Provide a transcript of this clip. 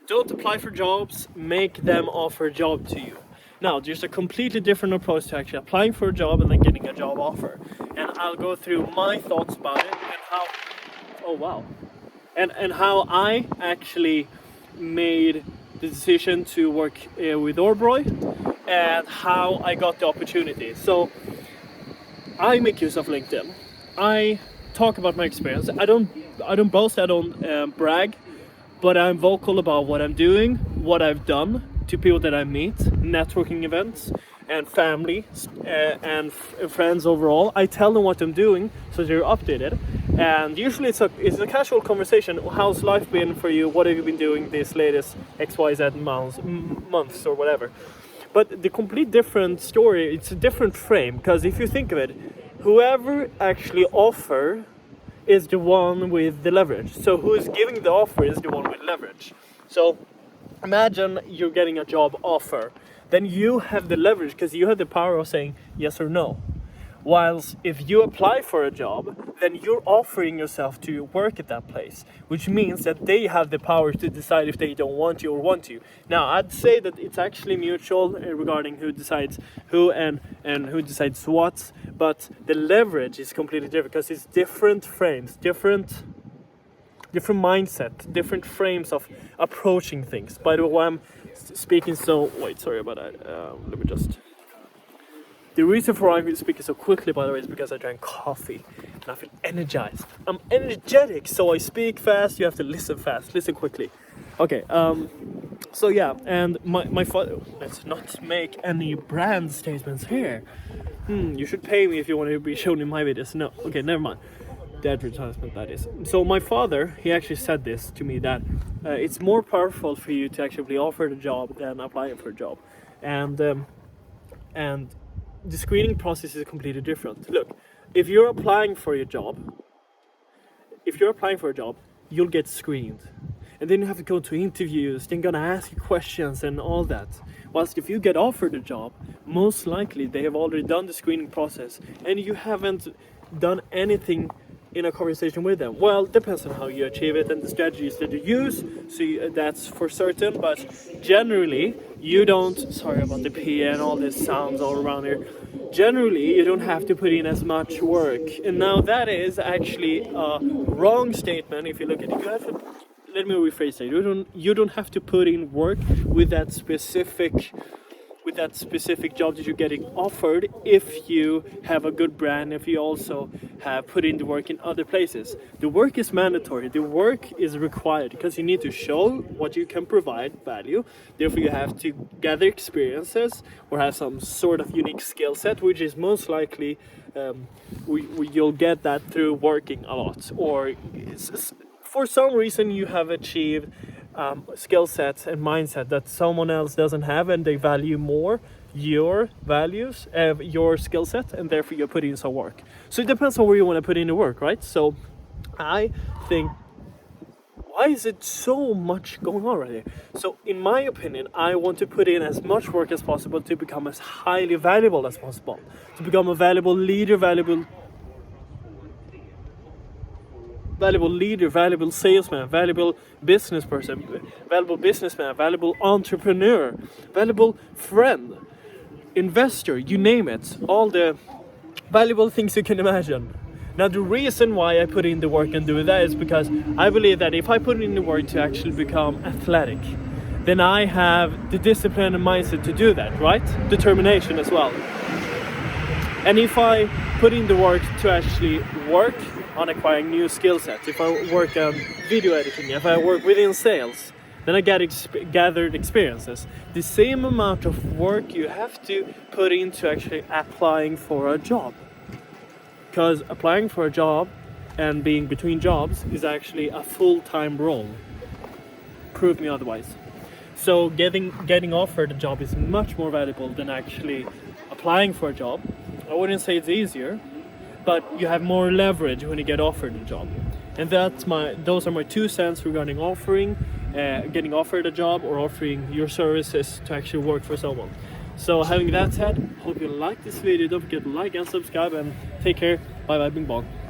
don't apply for jobs, make them offer a job to you. Now, there's a completely different approach to actually applying for a job and then getting a job offer. And I'll go through my thoughts about it and how, oh wow, and how I actually made the decision to work with Orbroy and how I got the opportunity. So I make use of LinkedIn. I talk about my experience. I don't boast, I don't brag, but I'm vocal about what I'm doing, what I've done to people that I meet, networking events, and family and friends overall. I tell them what I'm doing so they're updated. And usually it's a casual conversation. How's life been for you? What have you been doing this latest XYZ months or whatever? But the complete different story, it's a different frame, because if you think of it, whoever actually offer is the one with the leverage. So who is giving the offer is the one with leverage. So imagine you're getting a job offer, then you have the leverage because you have the power of saying yes or no. Whilst if you apply for a job, then you're offering yourself to work at that place, which means that they have the power to decide if they don't want you or want you. Now, I'd say that it's actually mutual regarding who decides who and who decides what, but the leverage is completely different because it's different frames, different mindset, different frames of approaching things. By the way, I'm speaking so... Wait, sorry about that. Let me just... The reason for why I'm speaking so quickly, by the way, is because I drank coffee and I feel energized. I'm energetic, so I speak fast. You have to listen fast. Listen quickly. Okay, so yeah, and my father... Let's not make any brand statements here. You should pay me if you want to be shown in my videos. No, okay, never mind. The advertisement, that is. So my father, he actually said this to me, that it's more powerful for you to actually be offered a job than applying for a job. And the screening process is completely different. Look, if you're applying for a job, you'll get screened. And then you have to go to interviews, then gonna ask you questions and all that. Whilst if you get offered a job, most likely they have already done the screening process and you haven't done anything in a conversation with them. Well, depends on how you achieve it and the strategies that you use, so that's for certain, but generally you don't... Sorry about the PA and all this sounds all around here. Generally you don't have to put in as much work, and now that is actually a wrong statement. If you look at it, you have to... Let me rephrase it. You don't have to put in work with that specific job that you're getting offered if you have a good brand, if you also have put in the work in other places. The work is mandatory, the work is required because you need to show what you can provide value. Therefore you have to gather experiences or have some sort of unique skill set, which is most likely you'll get that through working a lot, or for some reason you have achieved skill sets and mindset that someone else doesn't have, and they value more your values, your skill set, and therefore you're putting in some work. So it depends on where you want to put in the work, right? So I think, why is it so much going on right here? So in my opinion, I want to put in as much work as possible to become as highly valuable as possible, to become a valuable leader, valuable salesman, valuable business person, valuable businessman, valuable entrepreneur, valuable friend, investor, you name it, all the valuable things you can imagine. Now the reason why I put in the work and do that is because I believe that if I put in the work to actually become athletic, then I have the discipline and mindset to do that, right? Determination as well. And if I put in the work to actually work on acquiring new skill sets, if I work on video editing, if I work within sales, then I gathered experiences. The same amount of work you have to put into actually applying for a job. Because applying for a job and being between jobs is actually a full-time role. Prove me otherwise. So getting offered a job is much more valuable than actually applying for a job. I wouldn't say it's easier, but you have more leverage when you get offered a job. And those are my 2 cents regarding getting offered a job or offering your services to actually work for someone. So having that said, hope you like this video. Don't forget to like and subscribe, and take care. Bye bye, bing bong.